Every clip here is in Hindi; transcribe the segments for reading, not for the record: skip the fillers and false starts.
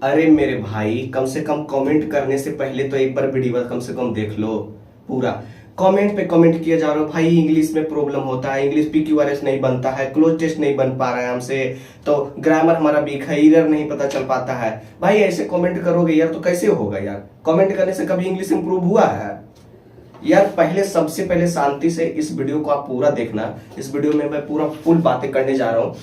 अरे मेरे भाई, कम से कम कमेंट करने से पहले तो एक बार वीडियो कम से कम देख लो पूरा। कमेंट पे कमेंट किए जा रहे हो भाई, इंग्लिश में प्रॉब्लम होता है, इंग्लिश PQRS नहीं बनता है, क्लोज टेस्ट नहीं बन पा रहा है हमसे, तो ग्रामर हमारा वीक है, एरर नहीं पता चल पाता है। भाई ऐसे कमेंट करोगे यार तो कैसे होगा यार? कमेंट करने से कभी इंग्लिश इंप्रूव हुआ है यार? पहले सबसे पहले शांति से इस वीडियो को आप पूरा देखना। इस वीडियो में मैं पूरा फुल बातें करने जा रहा हूँ।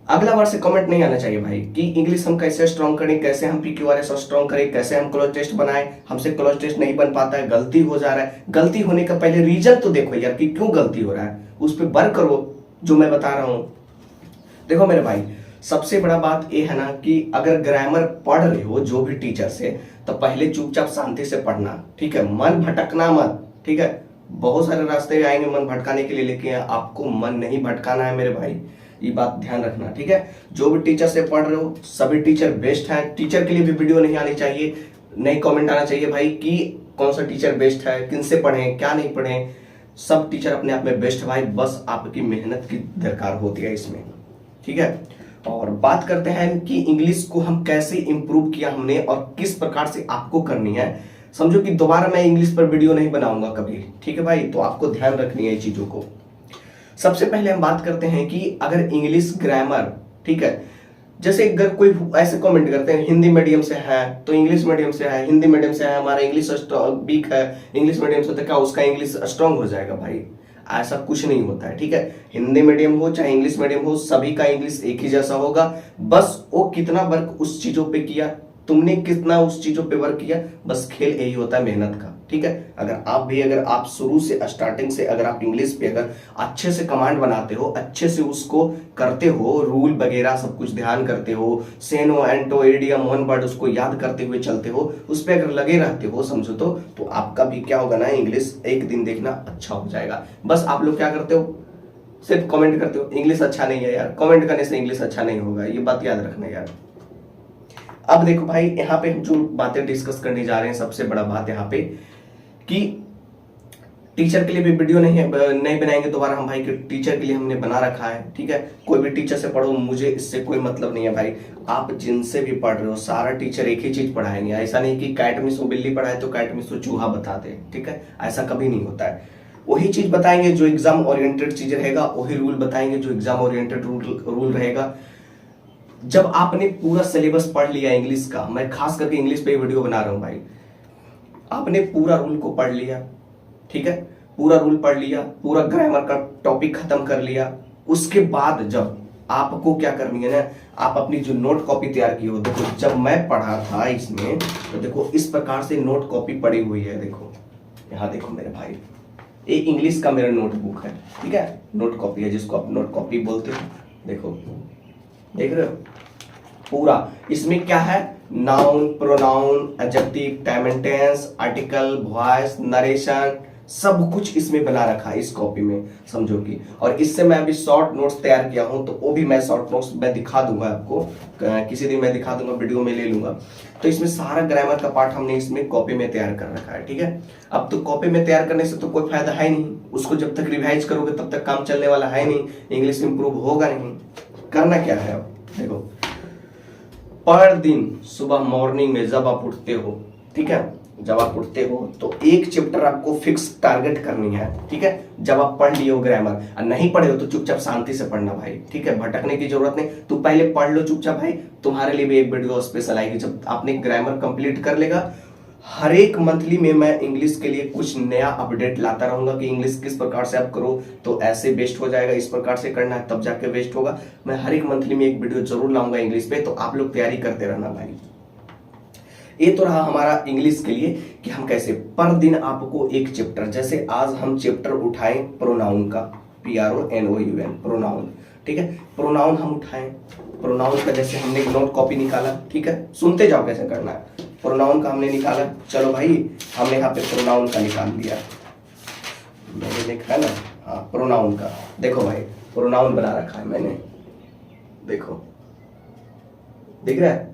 अगला बार से कमेंट नहीं आना चाहिए भाई कि इंग्लिश हम कैसे स्ट्रॉन्ग करें, कैसे हम PQRS स्ट्रॉन्ग करें, कैसे हम क्लोज टेस्ट बनाएं, हमसे क्लोज टेस्ट नहीं बन पाता है, गलती हो जा रहा है। गलती होने का पहले रीजन तो देखो यार कि क्यों गलती हो रहा है, उस पर वर्क करो जो मैं बता रहा हूं। देखो मेरे भाई, सबसे बड़ा बात यह है ना कि अगर ग्रामर पढ़ रहे हो जो भी टीचर से, तो पहले चुपचाप शांति से पढ़ना, ठीक है? मन भटकना मत, ठीक है? बहुत सारे रास्ते आएंगे मन भटकाने के लिए, लेकिन आपको मन नहीं भटकाना है मेरे भाई, ये बात ध्यान रखना, ठीक है? जो भी टीचर से पढ़ रहे हो, सभी टीचर बेस्ट हैं। टीचर के लिए भी वीडियो नहीं आनी चाहिए, नहीं कमेंट आना चाहिए भाई कि कौन सा टीचर बेस्ट है, किन से पढ़ें, क्या नहीं पढ़ें। सब टीचर अपने आप में बेस्ट है भाई, बस आपकी मेहनत की दरकार होती है इसमें, ठीक है? और बात करते हैं कि इंग्लिश को हम कैसे इंप्रूव किया हमने और किस प्रकार से आपको करनी है। समझो कि दोबारा मैं इंग्लिश पर वीडियो नहीं बनाऊंगा कभी, ठीक है भाई? तो आपको ध्यान रखनी है चीजों को। सबसे पहले हम बात करते हैं कि अगर इंग्लिश ग्रामर, ठीक है, जैसे अगर कोई ऐसे कमेंट करते हैं हिंदी मीडियम से है तो इंग्लिश मीडियम से है, हिंदी मीडियम से है हमारा इंग्लिश वीक है, इंग्लिश मीडियम से तो क्या उसका इंग्लिश स्ट्रांग हो जाएगा? भाई ऐसा कुछ नहीं होता है, ठीक है? हिंदी मीडियम हो चाहे इंग्लिश मीडियम हो, सभी का इंग्लिश एक ही जैसा होगा। बस वो कितना वर्क उस चीजों पे किया, तुमने कितना उस चीजों पे वर्क किया, बस खेल यही होता है मेहनत का, ठीक है? अगर आप शुरू से स्टार्टिंग से अगर आप इंग्लिश पे अगर अच्छे से कमांड बनाते हो, अच्छे से उसको करते हो, रूल वगैरह सब कुछ ध्यान करते हो, सेनो एंटो एडियम वन वर्ड उसको याद करते हुए चलते हो, उस पर अगर लगे रहते हो, समझो तो आपका भी क्या होगा ना, इंग्लिश एक दिन देखना अच्छा हो जाएगा। बस आप लोग क्या करते हो, सिर्फ कमेंट करते हो इंग्लिश अच्छा नहीं है यार। कमेंट करने से इंग्लिश अच्छा नहीं होगा, ये बात याद रखना यार। अब देखो भाई, यहाँ पे हम जो बातें डिस्कस करने जा रहे हैं, सबसे बड़ा बात यहाँ पे कि टीचर के लिए भी वीडियो नहीं बनाएंगे दोबारा हम भाई, कि टीचर के लिए हमने बना रखा है, ठीक है? कोई भी टीचर से पढ़ो, मुझे इससे कोई मतलब नहीं है भाई। आप जिनसे भी पढ़ रहे हो, सारा टीचर एक ही चीज पढ़ाएंगे। ऐसा नहीं कि कैट मिस वो बिल्ली पढ़ाए तो कैट मिस वो चूहा बता दे, ठीक है? ऐसा कभी नहीं होता है। वही चीज बताएंगे जो एग्जाम ओरिएंटेड चीज रहेगा, वही रूल बताएंगे जो एग्जाम ओरिएंटेड रूल रहेगा। जब आपने पूरा सिलेबस पढ़ लिया इंग्लिश का, मैं खास करके इंग्लिश पे वीडियो बना रहा हूं भाई, आपने पूरा रूल को पढ़ लिया, ठीक है? पूरा रूल पढ़ लिया, पूरा ग्रामर का टॉपिक खत्म कर लिया, उसके बाद जब आपको क्या करनी है ना, आप अपनी जो नोट कॉपी तैयार की हो, देखो जब मैं पढ़ा था इसमें तो देखो इस प्रकार से नोट कॉपी पड़ी हुई है। देखो यहाँ देखो मेरे भाई, ये इंग्लिश का मेरा नोटबुक है, ठीक है? नोट कॉपी है जिसको आप नोट कॉपी बोलते हो। देखो देख रहे हो पूरा, इसमें क्या है, noun, pronoun, adjective, time and tense, article, voice, narration, सब कुछ इसमें बना रखा है इस कॉपी में, समझो कि। और इससे मैं अभी शॉर्ट नोट्स तैयार किया हूं, तो वो भी मैं शॉर्ट नोट्स मैं दिखा दूंगा आपको, किसी दिन मैं दिखा दूंगा, वीडियो में ले लूंगा। तो इसमें सारा ग्रामर का पार्ट हमने इसमें कॉपी में तैयार कर रखा है, ठीक है? अब तो कॉपी में तैयार करने से तो कोई फायदा है नहीं, उसको जब तक रिवाइज करोगे तब तक काम चलने वाला है नहीं, इंग्लिश इंप्रूव होगा नहीं। करना क्या है अब देखो, पर दिन सुबह मॉर्निंग में जब आप उठते हो, ठीक है, जब आप उठते हो तो एक चैप्टर आपको फिक्स टारगेट करनी है, ठीक है? जब आप पढ़ लिए हो ग्रामर, और नहीं पढ़े हो तो चुपचाप शांति से पढ़ना भाई, ठीक है? भटकने की जरूरत नहीं, तू पहले पढ़ लो चुपचाप भाई। तुम्हारे लिए भी एक वीडियो स्पेशल आएगी जब आपने ग्रामर कंप्लीट कर लेगा। हर एक मंथली में मैं इंग्लिश के लिए कुछ नया अपडेट लाता रहूंगा कि इंग्लिश किस प्रकार से आप करो तो ऐसे बेस्ट हो जाएगा, इस प्रकार से करना है तब जाके बेस्ट होगा। मैं हर एक मंथली में एक वीडियो जरूर लाऊंगा इंग्लिश पे, तो आप लोग तैयारी करते रहना भाई। ये तो रहा हमारा इंग्लिश के लिए कि हम कैसे पर दिन आपको एक चैप्टर, जैसे आज हम चैप्टर उठाएं प्रोनाउन का, PRONOUN, प्रोनाउन, ठीक है? प्रोनाउन हम उठाएं, प्रोनाउन का जैसे हमने नोट कॉपी निकाला, ठीक है? सुनते जाओ कैसे करना है। प्रोनाउन का हमने निकाला, चलो भाई हमने यहाँ पे प्रोनाउन का निकाल लिया, मैंने देखा ना, हाँ प्रोनाउन का। देखो भाई प्रोनाउन बना रखा है मैंने, देखो दिख रहा है?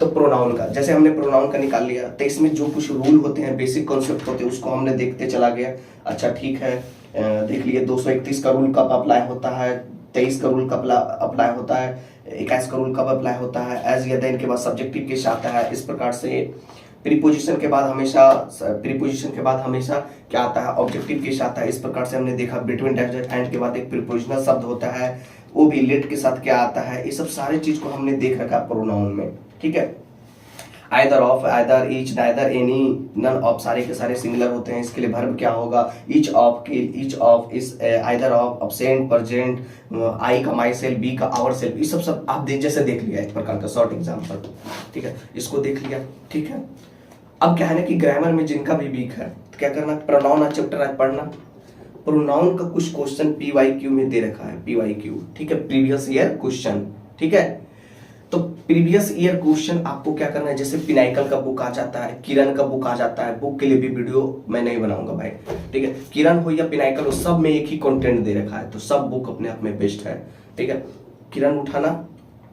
तो प्रोनाउन का जैसे हमने प्रोनाउन का निकाल लिया, तो इसमें जो कुछ रूल होते हैं, बेसिक कॉन्सेप्ट होते हैं, उसको हमने देखते चला गया। अच्छा ठीक है, देख लिए 231 का रूल कब अप्लाई होता है, 23 का रूल कब अप्लाई होता है, 21 का रूल कब अप्लाई होता है, एज या देन के बाद सब्जेक्टिव केस आता है। इस प्रकार से प्रीपोजिशन के बाद हमेशा क्या आता है, ऑब्जेक्टिव केस आता है। इस प्रकार से हमने देखा बिटवीन डैश एंड के बाद एक प्रीपोजिशनल शब्द होता है, वो भी लेट के साथ क्या आता है। ये सब सारे चीज को हमने देख रखा प्रोनाउन में, ठीक है। Either of, either, each, neither, any, none of, सारे के सारे सिंगुलर होते हैं। इसके लिए वर्ब क्या होगा, ईच ऑफ, ईच ऑफ, इस, आइदर ऑफ, अब्सेंट, प्रेजेंट, आई का माई सेल्फ, बी का आवर सेल्फ, ये सब आप जैसे देख लिया, एक प्रकार का शॉर्ट एग्जाम्पल, ठीक है, इसको देख लिया, ठीक है। अब क्या है ना कि ग्रामर में जिनका भी वीक है तो क्या करना, प्रोनाउन चैप्टर आज पढ़ना। प्रोनाउन का कुछ क्वेश्चन PYQ में दे रखा है, PYQ, ठीक है, प्रीवियस ईयर क्वेश्चन, ठीक है। तो प्रीवियस ईयर क्वेश्चन आपको क्या करना है, जैसे पिनाइकल का बुक आ जाता है, किरण का बुक आ जाता है, बुक के लिए भी वीडियो मैं नहीं बनाऊंगा भाई, ठीक है। किरण हो या पिनाइकल हो, सब में एक ही कंटेंट दे रखा है, तो सब बुक अपने आप में बेस्ट है, ठीक है। किरण उठाना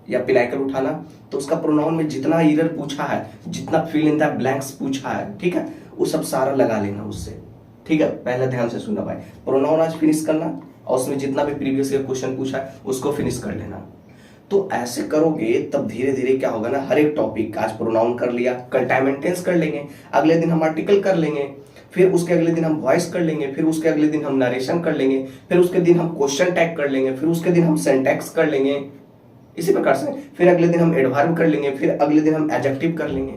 या पिनाइकल उठाना, तो उसका प्रोनाउन में जितना ईरर पूछा है, जितना फिल इन द ब्लैंक्स पूछा है, ठीक है, वो सब सारा लगा लेना उससे, ठीक है। पहले ध्यान से सुनना भाई, प्रोनाउन आज फिनिश करना और उसमें जितना भी प्रीवियस ईयर क्वेश्चन पूछा है उसको फिनिश कर लेना। तो ऐसे करोगे तब धीरे धीरे क्या होगा ना, हर एक टॉपिक, आज प्रोनाउन कर लिया, कल टाइम एंड टेंस कर लेंगे, अगले दिन हम आर्टिकल कर लेंगे, फिर उसके अगले दिन हम वॉइस कर लेंगे, फिर उसके अगले दिन हम नरेशन कर लेंगे, फिर उसके दिन हम क्वेश्चन टैग कर लेंगे, फिर उसके दिन हम सिंटैक्स कर लेंगे, इसी प्रकार से फिर अगले दिन हम एडवर्ब कर लेंगे, फिर अगले दिन हम एडजेक्टिव कर लेंगे।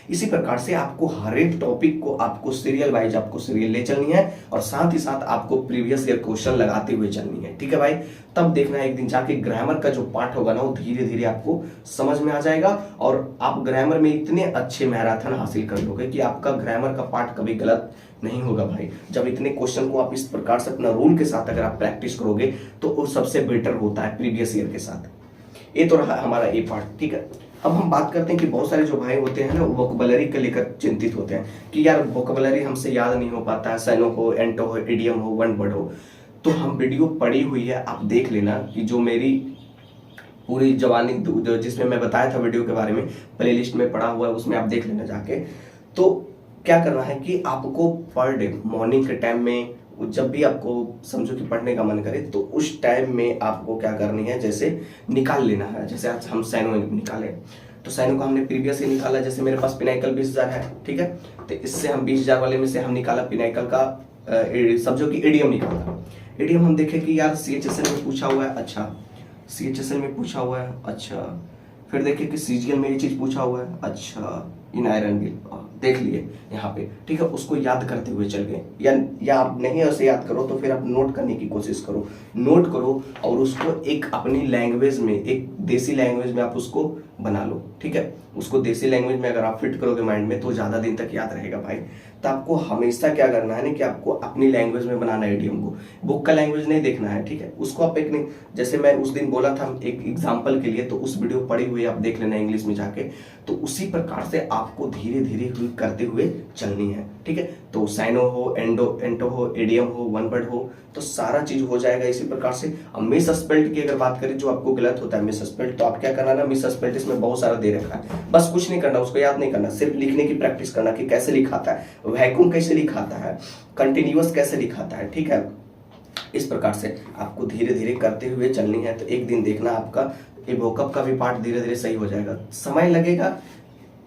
इसी प्रकार से आपको हर एक टॉपिक को आपको सीरियल वाइज आपको सीरियल ले चलनी है और साथ ही साथ आपको प्रीवियस ईयर क्वेश्चन लगाते हुए चलनी है, ठीक है भाई। तब देखना एक दिन जाके ग्रामर का जो पार्ट होगा ना, वो धीरे धीरे आपको समझ में आ जाएगा और आप ग्रामर में इतने अच्छे मैराथन हासिल कर लोगे कि आपका ग्रामर का पार्ट कभी गलत नहीं होगा भाई। जब इतने क्वेश्चन को आप इस प्रकार से अपना रूल के साथ अगर आप प्रैक्टिस करोगे तो वो सबसे बेटर होता है प्रीवियस ईयर के साथ। ये तो रहा हमारा ए पार्ट, ठीक है। अब हम बात करते हैं कि बहुत सारे जो भाई होते हैं ना, वो वोकैबुलरी को लेकर चिंतित होते हैं कि यार वोकैबुलरी हमसे याद नहीं हो पाता है, साइनो हो, एंटो हो, इडियम हो, वन वर्ड हो। तो हम वीडियो पड़ी हुई है, आप देख लेना कि जो मेरी पूरी जवानी जिसमें मैं बताया था वीडियो के बारे में, प्लेलिस्ट में पड़ा हुआ है, उसमें आप देख लेना जाके। तो क्या करना है कि आपको पर डे मॉर्निंग के टाइम में जब भी आपको समझो कि पढ़ने का मन करे तो उस टाइम में आपको क्या करनी है, जैसे निकाल लेना है। जैसे आज हम साइनो निकाले तो साइनो का हमने प्रीवियस ही निकाला, जैसे मेरे पास पिनाइकल 20,000 है, ठीक है। तो इससे हम 20,000 वाले में से हम निकाला पिनाइकल का समझो कि एडीएम निकाला। एडीएम हम देखे कि यार CHSL में पूछा हुआ है, अच्छा CHSL में पूछा हुआ है, अच्छा। फिर देखे कि CGL में ये चीज पूछा हुआ है, अच्छा, इन आयरन भी देख लिए यहाँ पे, ठीक है। उसको याद करते हुए चल गए, या आप नहीं ऐसे याद करो तो फिर आप नोट करने की कोशिश करो, नोट करो और उसको एक अपनी लैंग्वेज में, एक देसी लैंग्वेज में आप उसको बना लो, ठीक है। उसको देसी लैंग्वेज में अगर आप फिट करोगे माइंड में तो ज्यादा दिन तक याद रहेगा भाई। तो आपको हमेशा क्या करना है ना कि आपको अपनी लैंग्वेज में बनाना है इडियम को, बुक का लैंग्वेज नहीं देखना है, ठीक है। उसको आप एक नहीं, जैसे मैं उस दिन बोला था एक एग्जाम्पल के लिए, तो उस वीडियो पड़ी हुई आप देख लेना इंग्लिश में जाके। तो उसी प्रकार से आपको धीरे धीरे करते हुए चलनी है, ठीक है। तो साइनो हो, एंटो हो, एडियम हो, वन वर्ड हो, तो सारा चीज हो जाएगा इसी प्रकार से। अब मिस स्पेल्ट की अगर बात करें जो आपको गलत होता है मिस स्पेल्ट, तो आप क्या करना ना, मिस स्पेल्ट इसमें बहुत सारा दे रखा है, बस कुछ नहीं करना, उसको याद नहीं करना, सिर्फ लिखने की प्रैक्टिस करना कि कैसे लिखाता है, वैक्यूम कैसे लिखाता है, कंटिन्यूअस कैसे लिखाता है, ठीक है। इस प्रकार से आपको धीरे धीरे करते हुए चलनी है। तो एक दिन देखना आपका ये वोकअप का भी पार्ट धीरे धीरे सही हो जाएगा, समय लगेगा,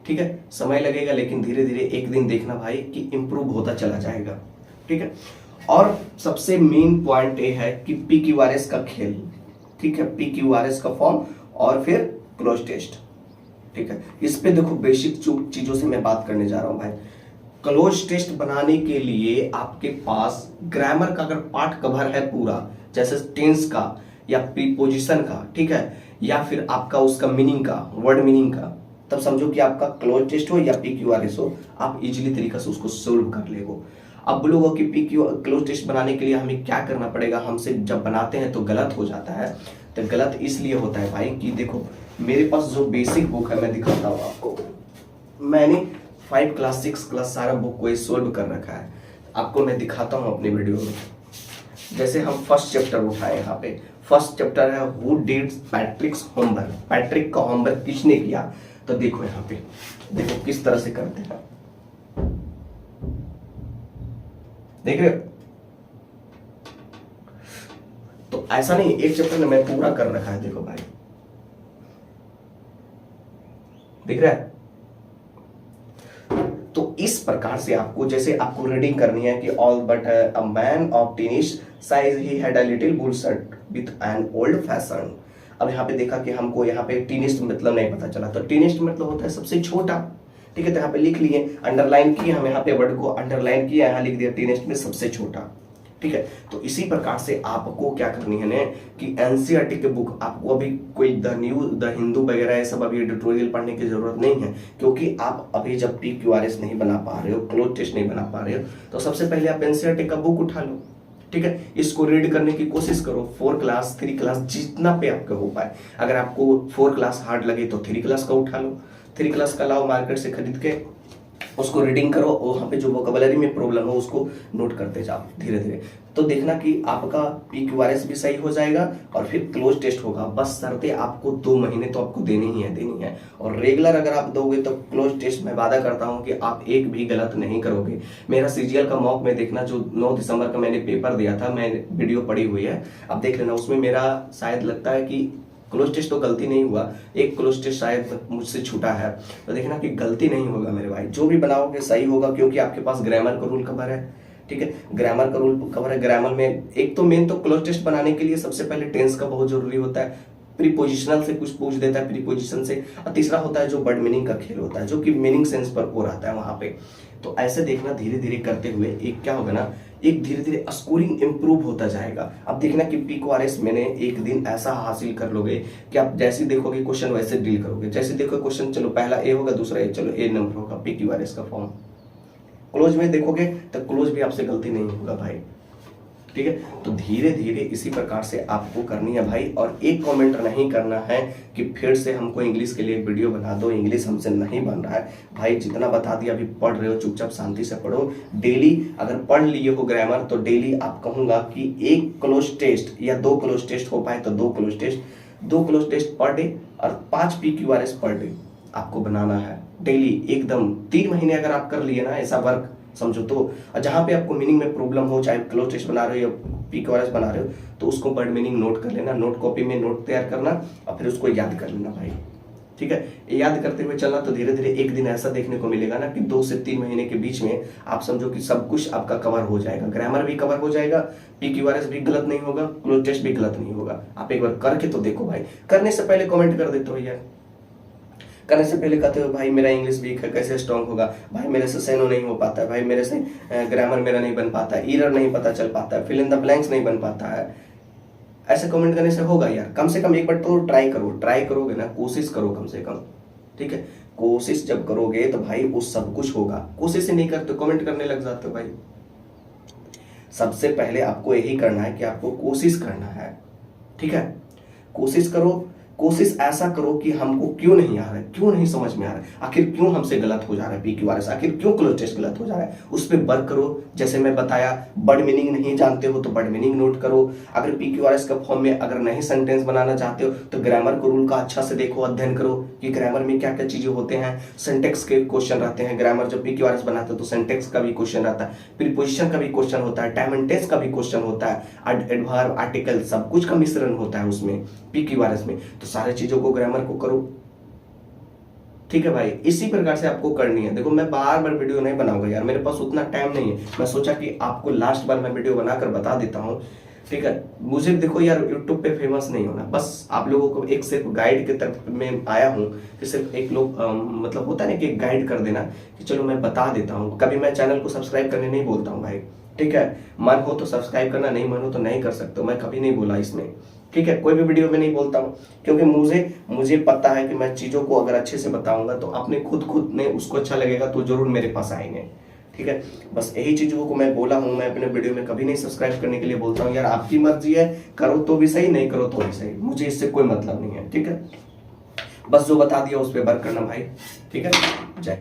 ठीक है, समय लगेगा, लेकिन धीरे धीरे एक दिन देखना भाई कि इंप्रूव होता चला जाएगा, ठीक है। और सबसे मेन पॉइंट ये है कि PQRS का खेल, ठीक है, PQRS का फॉर्म और फिर क्लोज टेस्ट, ठीक है। इस पे देखो बेसिक चीजों से मैं बात करने जा रहा हूं भाई। क्लोज टेस्ट बनाने के लिए आपके पास ग्रामर का अगर पार्ट कवर है पूरा, जैसे टेंस का या प्रीपोजिशन का, ठीक है, या फिर आपका उसका मीनिंग का, वर्ड मीनिंग का, तब समझो कि आपका क्लोज टेस्ट हो या PQRS हो, आप इजीली तरीके से उसको सोल्व कर लेगो। अब बोलोगे कि क्लोज टेस्ट बनाने के लिए हमें क्या करना पड़ेगा, हमसे जब बनाते हैं तो गलत हो जाता है। तो गलत इसलिए होता है भाई कि देखो मेरे पास जो बेसिक बुक है मैं दिखाता हूँ आपको, मैंने 5 क्लास 6 क्लास सारा बुक को सोल्व कर रखा है, आपको मैं दिखाता हूँ अपनी वीडियो में। जैसे हम फर्स्ट चैप्टर उठाए, यहाँ पे फर्स्ट चैप्टर है हु डिड पैट्रिक्स होमवर्क, पैट्रिक का होमवर्क किसने किया। तो देखो यहाँ पे, देखो किस तरह से करते हैं, देख रहे हो। तो तो ऐसा नहीं एक चैप्टर में मैं पूरा कर रखा है, देखो भाई दिख रहा है। तो इस प्रकार से आपको, जैसे आपको रीडिंग करनी है कि all but a man of teenish size ही had a little bull shirt with an old fashion. अब यहाँ पे देखा कि हमको यहाँ पे टीनिस्ट मतलब नहीं पता चला, तो टीनिस्ट मतलब होता है सबसे छोटा, ठीक है। तो यहाँ पे लिख लिए, अंडरलाइन किए हम, यहाँ पे वर्ड को अंडरलाइन किया, यहाँ लिख दिया टीनिस्ट में सबसे छोटा, ठीक है। तो इसी प्रकार से आपको क्या करनी है ना कि एनसीईआरटी के बुक आपको अभी कोई द हिंदू वगैरह ये सब अभी एडिटोरियल पढ़ने की जरूरत नहीं है, क्योंकि आप अभी जब PQRS नहीं बना पा रहे हो, क्लोज टेस्ट नहीं बना पा रहे हो, तो सबसे पहले आप एनसीईआरटी का बुक उठा लो, ठीक है। इसको रीड करने की कोशिश करो, 4 क्लास 3 क्लास जितना पे आपका हो पाए। अगर आपको 4 क्लास हार्ड लगे तो 3 क्लास का उठा लो, 3 क्लास का लाओ मार्केट से खरीद के, उसको रीडिंग करो, और वहाँ पे जो वोकैबुलरी में प्रॉब्लम हो उसको नोट करते जाओ धीरे धीरे। तो देखना कि आपका PQRS भी सही हो जाएगा और फिर क्लोज टेस्ट होगा। बस शर्तें आपको 2 महीने तो आपको देनी है, और रेगुलर अगर आप दोगे तो क्लोज टेस्ट मैं वादा करता हूँ कि आप एक भी गलत नहीं करोगे। मेरा CGL का मॉक में देखना, जो 9 दिसंबर का मैंने पेपर दिया था, मैं वीडियो पड़ी हुई है, अब देख लेना, उसमें मेरा शायद लगता है कि क्लोज टेस्ट तो गलती नहीं हुआ, एक क्लोज टेस्ट शायद मुझसे छूटा है। तो देखना कि गलती नहीं होगा मेरे भाई, जो भी बनाओगे सही होगा, क्योंकि आपके पास ग्रामर का रूल कवर है, ठीक है। ग्रामर का रूल कवर है। ग्रामर में एक तो मेन तो क्लोज टेस्ट बनाने के लिए सबसे पहले टेंस का बहुत जरूरी होता है, प्रीपोजिशनल से कुछ पूछ देता है, प्रीपोजिशन से, और तीसरा होता है जो वर्ड मीनिंग का खेल होता है, जो कि मीनिंग सेंस पर हो रहता है वहां पे। तो ऐसे देखना धीरे धीरे करते हुए एक क्या होगा ना, एक धीरे धीरे स्कोरिंग इंप्रूव होता जाएगा। अब देखना कि PQRS मैंने एक दिन ऐसा हासिल कर लोगे कि आप जैसे देखोगे क्वेश्चन वैसे डील करोगे। जैसे देखो क्वेश्चन, चलो पहला A होगा, दूसरा A, चलो A नंबर होगा PQRS का फॉर्म। क्लोज में देखोगे तो क्लोज भी आपसे गलती नहीं होगा भाई, ठीक है। तो धीरे धीरे इसी प्रकार से आपको करनी है भाई। और एक कमेंट नहीं करना है कि फिर से हमको इंग्लिश के लिए वीडियो बना दो, इंग्लिश हमसे नहीं बन रहा है भाई। जितना बता दिया, अभी पढ़ रहे हो चुपचाप शांति से पढ़ो। डेली अगर पढ़ लिए हो ग्रामर तो डेली आप कहूंगा कि 1 क्लोज टेस्ट या 2 क्लोज टेस्ट हो पाए तो 2 क्लोज टेस्ट पर डे और 5 PQRS पर डे आपको बनाना है डेली एकदम। 3 महीने अगर आप कर लिए ना ऐसा वर्क समझो तो, और जहां पे आपको मीनिंग में प्रॉब्लम हो, चाहे क्लोज टेस्ट बना रहे हो या PQRS बना रहे हो, तो उसको वर्ड मीनिंग नोट कर लेना, नोट कॉपी में नोट तैयार करना और फिर उसको याद कर लेना भाई, ठीक है। याद करते हुए चलना, तो धीरे धीरे एक दिन ऐसा देखने को मिलेगा ना कि 2 से 3 महीने के बीच में आप समझो कि सब कुछ आपका कवर हो जाएगा। ग्रामर भी कवर हो जाएगा, PQRS भी गलत नहीं होगा, क्लोज टेस्ट भी गलत नहीं होगा। आप एक बार करके तो देखो भाई। करने से पहले कमेंट कर देते हो यार, करने से पहले कहते हो भाई मेरा इंग्लिश वीक है, कैसे स्ट्रांग होगा, भाई मेरे से सेनो नहीं हो पाता है, भाई मेरे से ग्रामर मेरा नहीं बन पाता है, एरर नहीं पता चल पाता है, फिल इन द ब्लैंक्स नहीं बन पाता है। ऐसे कमेंट करने से होगा यार? कम से कम एक बार तो ट्राई करो, ट्राई करोगे ना, कोशिश करो कम से कम, ठीक है। कोशिश जब करोगे तो भाई वो सब कुछ होगा। कोशिश ही नहीं करते कमेंट करने लग जाते हो भाई। सबसे पहले आपको यही करना है कि आपको कोशिश करना है, ठीक है। कोशिश करो, कोशिश ऐसा करो कि हमको क्यों नहीं आ रहा है, क्यों नहीं समझ में आ रहा है, आखिर क्यों हमसे गलत हो जा रहा है PQRS, आखिर क्यों क्लोज टेस्ट गलत हो जा रहा है, उस पर वर्क करो। जैसे मैं बताया, वर्ड मीनिंग नहीं जानते हो तो वर्ड मीनिंग नोट करो। अगर PQRS का फॉर्म में अगर नहीं सेंटेंस बनाना चाहते हो तो ग्रामर को रूल का अच्छा से देखो, अध्ययन करो कि ग्रामर में क्या क्या चीजें होते हैं। सिंटेक्स के क्वेश्चन रहते हैं, ग्रामर जब PQRS बनाते हो तो सिंटेक्स का भी क्वेश्चन रहता है, प्रीपोजिशन का भी क्वेश्चन होता है, टाइम एंड टेंस का भी क्वेश्चन होता है, एडवर्ब, आर्टिकल, सब कुछ का मिश्रण होता है उसमें PQRS में। तो सारे चीजों को ग्रामर को करो, ठीक है भाई। इसी प्रकार से आपको करनी है। देखो मैं बार बार वीडियो नहीं बनाऊंगा यार, मेरे पास उतना टाइम नहीं है। मैं सोचा कि आपको लास्ट बार मैं वीडियो बनाकर बता देता हूँ, ठीक है। मुझे देखो यार यूट्यूब पे फेमस नहीं होना, बस आप लोगों को एक सिर्फ गाइड के तरफ में आया हूँ कि सिर्फ एक लोग मतलब होता है ना कि गाइड कर देना कि चलो मैं बता देता हूँ। कभी मैं चैनल को सब्सक्राइब करने नहीं बोलता हूँ भाई, ठीक है। मन हो तो सब्सक्राइब करना, नहीं मन हो तो नहीं कर सकते हो, मैं कभी नहीं बोला इसमें, ठीक है। कोई भी वीडियो में नहीं बोलता हूँ, क्योंकि मुझे पता है कि मैं चीजों को अगर अच्छे से बताऊंगा तो अपने खुद ने उसको अच्छा लगेगा तो जरूर मेरे पास आएंगे, ठीक है। बस यही चीजों को मैं बोला हूँ। मैं अपने वीडियो में कभी नहीं सब्सक्राइब करने के लिए बोलता हूँ यार, आपकी मर्जी है, करो तो भी सही, नहीं करो तो भी सही, मुझे इससे कोई मतलब नहीं है, ठीक है। बस जो बता दिया उस पर वर्क करना भाई, ठीक है। जय